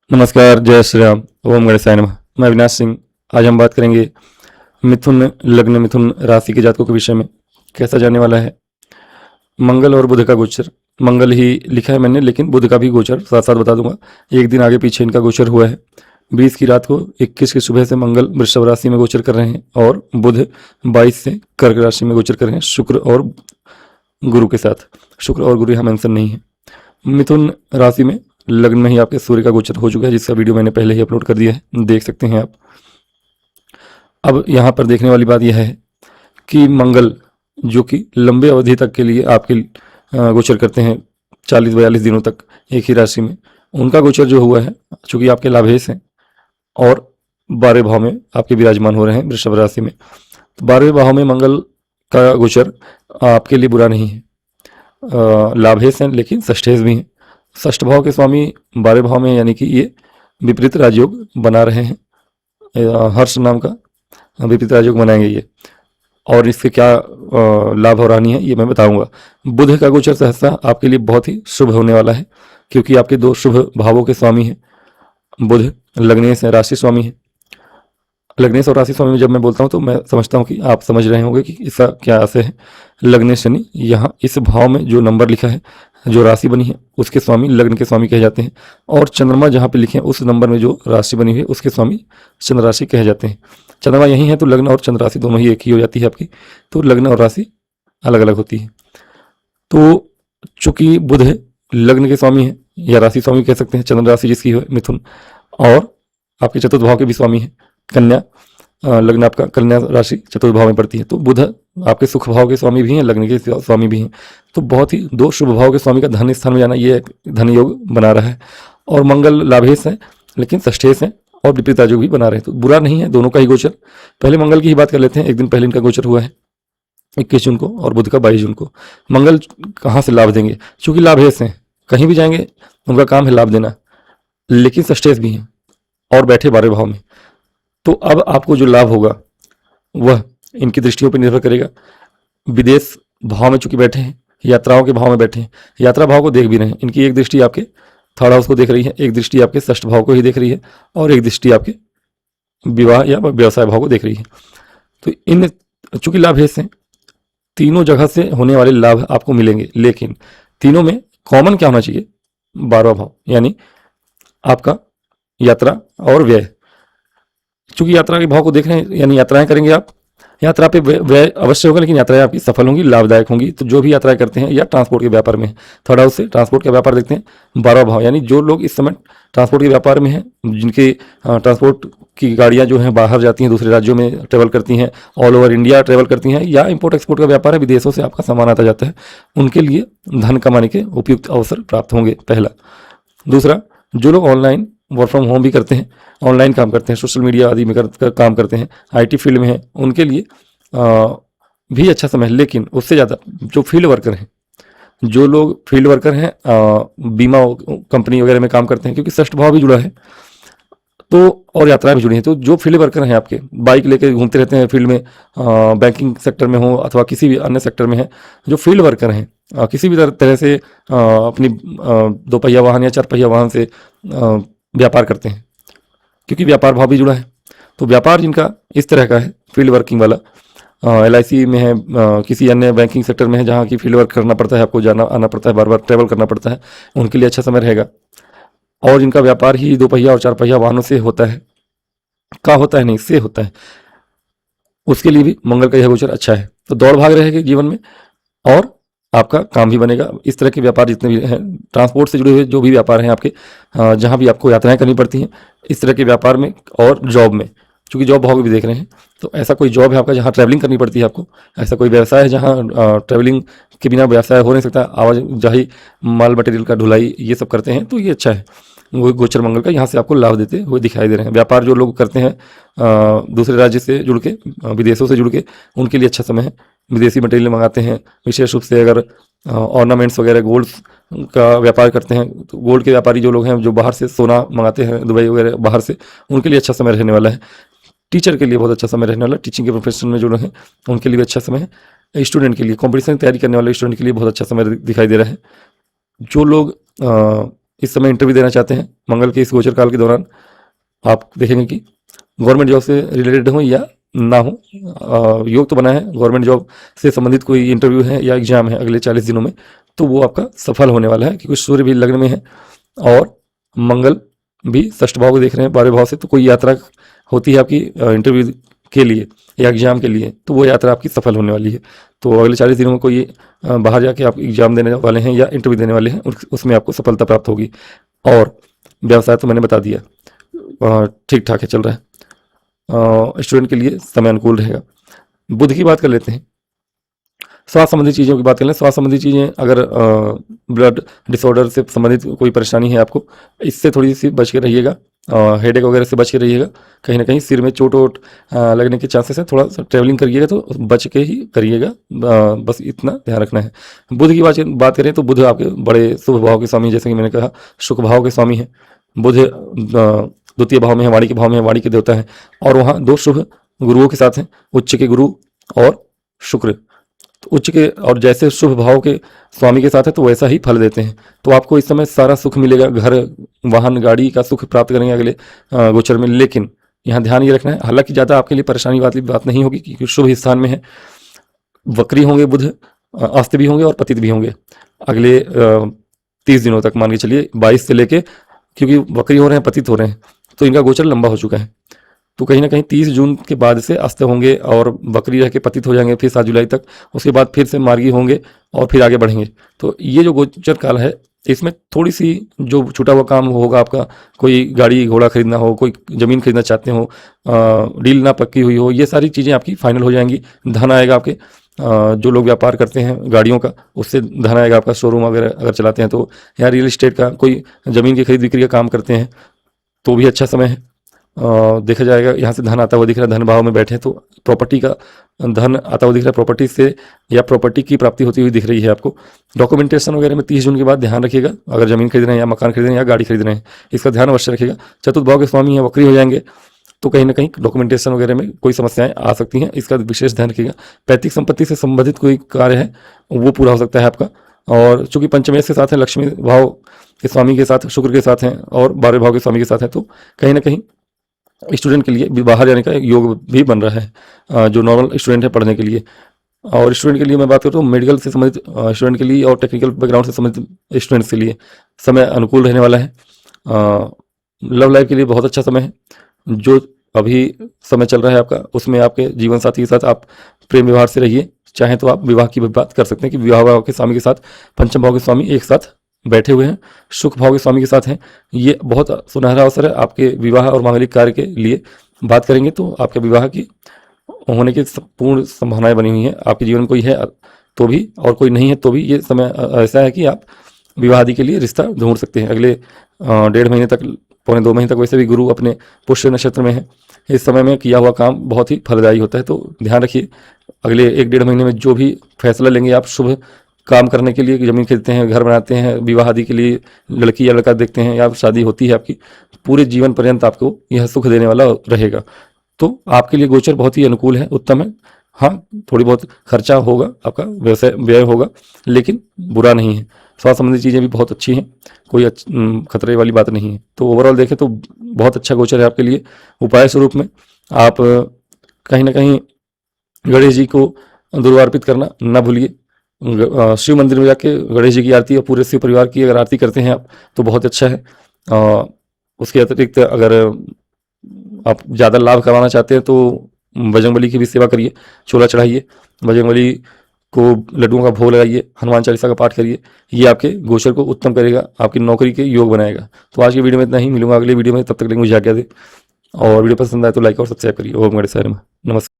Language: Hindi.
नमस्कार, जय श्री राम, ओम गणेशाय नमः। मैं अविनाश सिंह। आज हम बात करेंगे मिथुन लग्न, मिथुन राशि के जातकों के विषय में। कैसा जाने वाला है मंगल और बुध का गोचर। मंगल ही लिखा है मैंने, लेकिन बुध का भी गोचर साथ साथ बता दूंगा। एक दिन आगे पीछे इनका गोचर हुआ है। 20 की रात को 21 की सुबह से मंगल वृषभ राशि में गोचर कर रहे हैं और बुध 22 से कर्क राशि में गोचर कर रहे हैं, शुक्र और गुरु के साथ। शुक्र और गुरु यहाँ मेंशन नहीं है। मिथुन राशि में लग्न में ही आपके सूर्य का गोचर हो चुका है, जिसका वीडियो मैंने पहले ही अपलोड कर दिया है, देख सकते हैं आप। अब यहाँ पर देखने वाली बात यह है कि मंगल जो कि लंबे अवधि तक के लिए आपके गोचर करते हैं 40-42 दिनों तक एक ही राशि में, उनका गोचर जो हुआ है, चूंकि आपके लाभेश हैं और 12वें भाव में आपके विराजमान हो रहे हैं वृषभ राशि में, तो 12वें भाव में मंगल का गोचर आपके लिए बुरा नहीं है। लाभेश हैं लेकिन षष्ठेश भी हैं। षष्ठ भाव के स्वामी 12वें भाव में, यानी कि ये विपरीत राजयोग बना रहे हैं। हर्ष नाम का विपरीत राजयोग बनाएंगे ये, और इससे क्या लाभ और हानि है ये मैं बताऊंगा। बुध का गोचर सहसा आपके लिए बहुत ही शुभ होने वाला है, क्योंकि आपके दो शुभ भावों के स्वामी हैं। बुध लग्नेश है, राशि स्वामी है। लग्नेश और राशि स्वामी में जब मैं बोलता हूँ तो मैं समझता हूँ कि आप समझ रहे होंगे कि इसका क्या आशय है। लग्नेश शनि, यहाँ इस भाव में जो नंबर लिखा है, जो राशि बनी है, उसके स्वामी लग्न के स्वामी कहे जाते हैं। और चंद्रमा जहाँ पे लिखे हैं उस नंबर में जो राशि बनी हुई है उसके स्वामी चंद्र राशि कहे जाते हैं। चंद्रमा यही है तो लग्न और चंद्र राशि दोनों ही एक ही हो जाती है आपकी, तो लग्न और राशि अलग अलग होती है। तो चूंकि बुध लग्न के स्वामी है या राशि स्वामी कह सकते हैं, चंद्र राशि जिसकी है मिथुन, और आपके चतुर्थ भाव के भी स्वामी है कन्या। लग्न आपका कन्या राशि चतुर्थ भाव में पड़ती है, तो बुध आपके सुख भाव के स्वामी भी हैं, लग्न के स्वामी भी हैं। तो बहुत ही दो शुभ भाव के स्वामी का धन स्थान में जाना, ये धन योग बना रहा है। और मंगल लाभेश है लेकिन षष्ठेश है और विपरीत राजयोग भी बना रहे हैं, तो बुरा नहीं है दोनों का ही गोचर। पहले मंगल की ही बात कर लेते हैं। एक दिन पहले इनका गोचर हुआ है 21 जून को और बुध का 22 जून को। मंगल कहाँ से लाभ देंगे, चूंकि लाभेश हैं, कहीं भी जाएंगे उनका काम है लाभ देना, लेकिन षष्ठेश भी हैं और बैठे 12वें भाव में। तो अब आपको जो लाभ होगा वह इनकी दृष्टियों पर निर्भर करेगा। विदेश भाव में चूंकि बैठे हैं, यात्राओं के भाव में बैठे हैं, यात्रा भाव को देख भी रहे हैं। इनकी एक दृष्टि आपके थर्ड हाउस को देख रही है, एक दृष्टि आपके षष्ठ भाव को ही देख रही है, और एक दृष्टि आपके विवाह या व्यवसाय भाव को देख रही है। तो इन चूंकि लाभ हैं, तीनों जगह से होने वाले लाभ आपको मिलेंगे, लेकिन तीनों में कॉमन क्या होना चाहिए, 12वां भाव, यानी आपका यात्रा और व्यय। चूंकि यात्रा के भाव को देख रहे हैं, यानी यात्राएं करेंगे आप, यात्रा पे व्यय अवश्य होगा, लेकिन यात्राएं आपकी सफल होंगी, लाभदायक होंगी। तो जो भी यात्राएं करते हैं या ट्रांसपोर्ट के व्यापार में है, थर्ड हाउस से ट्रांसपोर्ट का व्यापार देखते हैं 12वां भाव, यानी जो लोग इस समय ट्रांसपोर्ट के व्यापार में हैं, जिनके ट्रांसपोर्ट की गाड़ियां जो हैं बाहर जाती हैं, दूसरे राज्यों में ट्रेवल करती हैं, ऑल ओवर इंडिया ट्रेवल करती हैं, या इम्पोर्ट एक्सपोर्ट का व्यापार है, विदेशों से आपका सामान आता जाता है, उनके लिए धन कमाने के उपयुक्त अवसर प्राप्त होंगे, पहला। दूसरा, जो लोग ऑनलाइन वर्क फ्रॉम होम भी करते हैं, ऑनलाइन काम करते हैं, सोशल मीडिया आदि में काम करते हैं, आईटी फील्ड में हैं, उनके लिए भी अच्छा समय है। लेकिन उससे ज़्यादा जो फील्ड वर्कर हैं, जो लोग फील्ड वर्कर हैं, बीमा कंपनी वगैरह में काम करते हैं, क्योंकि षष्ठ भाव भी जुड़ा है, तो और यात्राएं भी जुड़ी हैं, तो जो फील्ड वर्कर हैं आपके, बाइक लेके घूमते रहते हैं फील्ड में, बैंकिंग सेक्टर में हो अथवा किसी भी अन्य सेक्टर में है, जो फील्ड वर्कर हैं, किसी भी तरह से अपनी 2 पहिया वाहन या 4 पहिया वाहन से व्यापार करते हैं, क्योंकि व्यापार भाव भी जुड़ा है। तो व्यापार जिनका इस तरह का है, फील्ड वर्किंग वाला, LIC में है, किसी अन्य बैंकिंग सेक्टर में है, जहाँ की फील्ड वर्क करना पड़ता है, आपको जाना आना पड़ता है, बार बार ट्रैवल करना पड़ता है, उनके लिए अच्छा समय रहेगा। और जिनका व्यापार ही 2 पहिया और 4 पहिया वाहनों से होता है, का होता है नहीं, से होता है, उसके लिए भी मंगल का यह गोचर अच्छा है। तो दौड़ भाग रहेगी जीवन में और आपका काम भी बनेगा। इस तरह के व्यापार जितने भी हैं, ट्रांसपोर्ट से जुड़े हुए जो भी व्यापार हैं आपके, जहाँ भी आपको यात्राएं करनी पड़ती हैं, इस तरह के व्यापार में, और जॉब में, चूंकि जॉब भाव भी देख रहे हैं, तो ऐसा कोई जॉब है आपका जहाँ ट्रैवलिंग करनी पड़ती है आपको, ऐसा कोई व्यवसाय है जहाँ ट्रैवलिंग के बिना व्यवसाय हो नहीं सकता, आवाजाही, माल मटेरियल का ढुलाई, ये सब करते हैं, तो ये अच्छा है। वो गोचर मंगल का यहाँ से आपको लाभ देते हुए दिखाई दे रहे हैं। व्यापार जो लोग करते हैं दूसरे राज्य से जुड़ के, विदेशों से जुड़ के, उनके लिए अच्छा समय है। विदेशी मटेरियल मंगाते हैं, विशेष रूप से अगर ऑर्नामेंट्स वगैरह, गोल्ड का व्यापार करते हैं, तो गोल्ड के व्यापारी जो लोग हैं, जो बाहर से सोना मंगाते हैं, दुबई वगैरह बाहर से, उनके लिए अच्छा समय रहने वाला है। टीचर के लिए बहुत अच्छा समय रहने वाला है, टीचिंग के प्रोफेशन में जो लोग हैं उनके लिए भी अच्छा समय है। स्टूडेंट के लिए, कॉम्पिटिशन की तैयारी करने वाले स्टूडेंट के लिए बहुत अच्छा समय दिखाई दे रहा है। जो लोग इस समय इंटरव्यू देना चाहते हैं मंगल के इस गोचर काल के दौरान, आप देखेंगे कि गवर्नमेंट जॉब से रिलेटेड हो या ना हो, योग तो बना है, गवर्नमेंट जॉब से संबंधित कोई इंटरव्यू है या एग्जाम है अगले 40 दिनों में, तो वो आपका सफल होने वाला है, क्योंकि सूर्य भी लग्न में है और मंगल भी षष्ठ भाव को देख रहे हैं 12वें भाव से। तो कोई यात्रा होती है आपकी इंटरव्यू के लिए या एग्जाम के लिए, तो वो यात्रा आपकी सफल होने वाली है। तो अगले 40 दिनों में कोई बाहर जाके आप एग्जाम देने वाले हैं या इंटरव्यू देने वाले हैं, उसमें आपको सफलता प्राप्त होगी। और व्यवसाय तो मैंने बता दिया, ठीक ठाक है, चल रहा है। स्टूडेंट के लिए समय अनुकूल रहेगा। बुध की बात कर लेते हैं। स्वास्थ्य संबंधी चीज़ों की बात कर लें। स्वास्थ्य संबंधी चीज़ें, अगर ब्लड डिसऑर्डर से संबंधित कोई परेशानी है आपको, इससे थोड़ी सी बच के रहिएगा। हेडेक वगैरह से बच के रहिएगा। कहीं ना कहीं सिर में चोट वोट लगने के चांसेस है, थोड़ा सा ट्रैवलिंग करिएगा तो बच के ही करिएगा, बस इतना ध्यान रखना है। बुध की बात करें तो बुध आपके बड़े शुभ भाव के स्वामी, जैसे कि मैंने कहा शुक्र भाव के स्वामी है। बुध द्वितीय भाव में है, वाणी के भाव में है, वाणी के देवता है, और वहाँ 2 शुभ गुरुओं के साथ हैं, उच्च के गुरु और शुक्र। तो उच्च के और जैसे शुभ भाव के स्वामी के साथ है तो वैसा ही फल देते हैं। तो आपको इस समय सारा सुख मिलेगा, घर वाहन गाड़ी का सुख प्राप्त करेंगे अगले गोचर में। लेकिन यहाँ ध्यान ये रखना है, हालांकि ज़्यादा आपके लिए परेशानी वाली बात नहीं होगी, क्योंकि शुभ स्थान में है। वक्री होंगे बुध, अस्त भी होंगे और पतित भी होंगे अगले 30 दिनों तक, मान के चलिए 22 से लेके, क्योंकि वक्री हो रहे हैं, पतित हो रहे हैं, तो इनका गोचर लंबा हो चुका है। तो कहीं ना कहीं 30 जून के बाद से अस्त होंगे और बकरी रह के पतित हो जाएंगे, फिर 7 जुलाई तक, उसके बाद फिर से मार्गी होंगे और फिर आगे बढ़ेंगे। तो ये जो गोचर काल है, इसमें थोड़ी सी जो छूटा हुआ काम होगा आपका, कोई गाड़ी घोड़ा खरीदना हो, कोई ज़मीन खरीदना चाहते हो, डील ना पक्की हुई हो, ये सारी चीज़ें आपकी फाइनल हो जाएंगी। धन आएगा आपके, जो लोग व्यापार करते हैं गाड़ियों का, उससे धन आएगा आपका। शोरूम वगैरह अगर चलाते हैं तो, या रियल इस्टेट का कोई ज़मीन की खरीद बिक्री का काम करते हैं तो भी अच्छा समय है। देखा जाएगा यहाँ से धन आता हुआ दिख रहा है, धन भाव में बैठे तो प्रॉपर्टी का धन आता हुआ दिख रहा है, प्रॉपर्टी से या प्रॉपर्टी की प्राप्ति होती हुई दिख रही है आपको। डॉक्यूमेंटेशन वगैरह में 30 जून के बाद ध्यान रखिएगा, अगर जमीन खरीद रहे हैं या मकान खरीद रहे हैं या गाड़ी खरीद रहे हैं, इसका ध्यान अवश्य रखिएगा। चतुर्थ भाव के स्वामी हैं, वक्री हो जाएंगे, तो कहीं ना कहीं डॉक्यूमेंटेशन वगैरह में कोई समस्याएं आ सकती हैं, इसका विशेष ध्यान रखिएगा। पैतृक संपत्ति से संबंधित कोई कार्य है वो पूरा हो सकता है आपका। और चूंकि पंचमेश के साथ है, लक्ष्मी भाव के स्वामी के साथ, शुक्र के साथ हैं और 12वें भाव के स्वामी के साथ है, तो कहीं ना कहीं स्टूडेंट के लिए भी बाहर जाने का योग भी बन रहा है, जो नॉर्मल स्टूडेंट है पढ़ने के लिए। और स्टूडेंट के लिए मैं बात करूँ तो मेडिकल से संबंधित स्टूडेंट के लिए और टेक्निकल बैकग्राउंड से संबंधित स्टूडेंट्स के लिए समय अनुकूल रहने वाला है। लव लाइफ के लिए बहुत अच्छा समय है। जो अभी समय चल रहा है आपका, उसमें आपके जीवन साथी के साथ आप प्रेम व्यवहार से रहिए। चाहे तो आप विवाह की भी बात कर सकते हैं कि विवाह भाव के स्वामी के साथ पंचम भाव के स्वामी एक साथ बैठे हुए हैं, सुख भाव के स्वामी के साथ हैं। ये बहुत सुनहरा अवसर है आपके विवाह और मांगलिक कार्य के लिए। बात करेंगे तो आपके विवाह की होने की पूर्ण संभावनाएं बनी हुई हैं। आपके जीवन में कोई है तो भी और कोई नहीं है तो भी ये समय ऐसा है कि आप विवाह आदि के लिए रिश्ता ढूंढ सकते हैं। अगले 1.5 महीने तक, पौने 2 महीने तक वैसे भी गुरु अपने पुष्य नक्षत्र में है। इस समय में किया हुआ काम बहुत ही फलदायी होता है, तो ध्यान रखिए। अगले 1-1.5 महीने में जो भी फैसला लेंगे आप शुभ काम करने के लिए, जमीन खरीदते हैं, घर बनाते हैं, विवाह आदि के लिए लड़की या लड़का देखते हैं या शादी होती है आपकी, पूरे जीवन पर्यंत आपको यह सुख देने वाला रहेगा। तो आपके लिए गोचर बहुत ही अनुकूल है, उत्तम है। हाँ, थोड़ी बहुत खर्चा होगा, आपका व्यवसाय व्यय होगा, लेकिन बुरा नहीं है। स्वास्थ्य संबंधी चीज़ें भी बहुत अच्छी हैं, कोई खतरे वाली बात नहीं है। तो ओवरऑल देखें तो बहुत अच्छा गोचर है आपके लिए। उपाय स्वरूप में आप कहीं ना कहीं गणेश जी को दुर्वार्पित करना ना भूलिए। शिव मंदिर में जाके गणेश जी की आरती और पूरे शिव परिवार की अगर आरती करते हैं आप तो बहुत अच्छा है। उसके अतिरिक्त अगर आप ज़्यादा लाभ कमाना चाहते हैं तो बजरंगबली की भी सेवा करिए, छोला चढ़ाइए, बजरंगबली को लड्डुओं का भोग लगाइए, हनुमान चालीसा का पाठ करिए। ये आपके गोचर को उत्तम करेगा, आपकी नौकरी के योग बनाएगा। तो आज की वीडियो में इतना ही, मिलूंगा अगले वीडियो में, तब तक के लिए मुझे आज्ञा दे। और वीडियो पसंद आए तो लाइक और सब्सक्राइब करिए। ओम गणेशाय नमः। नमस्कार।